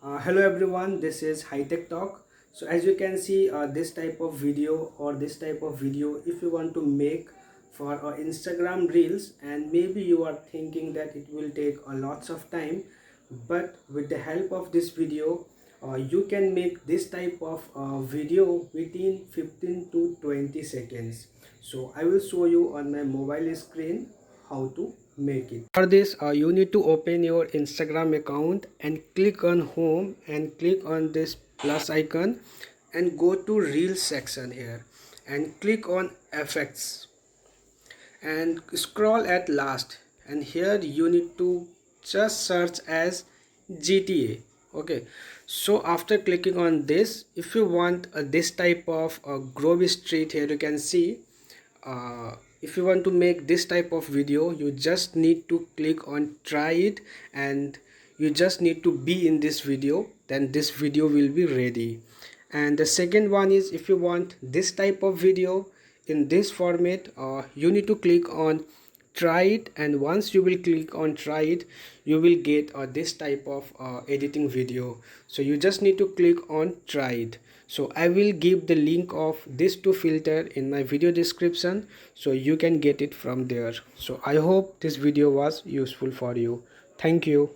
Hello everyone, this is HiTech Talk. So as you can see, this type of video or this type of video, if you want to make for Instagram Reels, and maybe you are thinking that it will take a lots of time, but with the help of this video, you can make this type of video within 15 to 20 seconds. So I will show you on my mobile screen how to make it. For this, you need to open your Instagram account and click on home and click on this plus icon and go to Reels section here and click on effects and scroll at last, and here you need to just search as GTA. Okay, so after clicking on this, if you want this type of Grove Street, here you can see, if you want to make this type of video, you just need to click on try it, and you just need to be in this video, then this video will be ready. And the second one is, if you want this type of video in this format, you need to click on try it, and once you will click on try it, you will get this type of editing video. So you just need to click on try it. So I will give the link of this two filter in my video description, so you can get it from there. So I hope this video was useful for you. Thank you.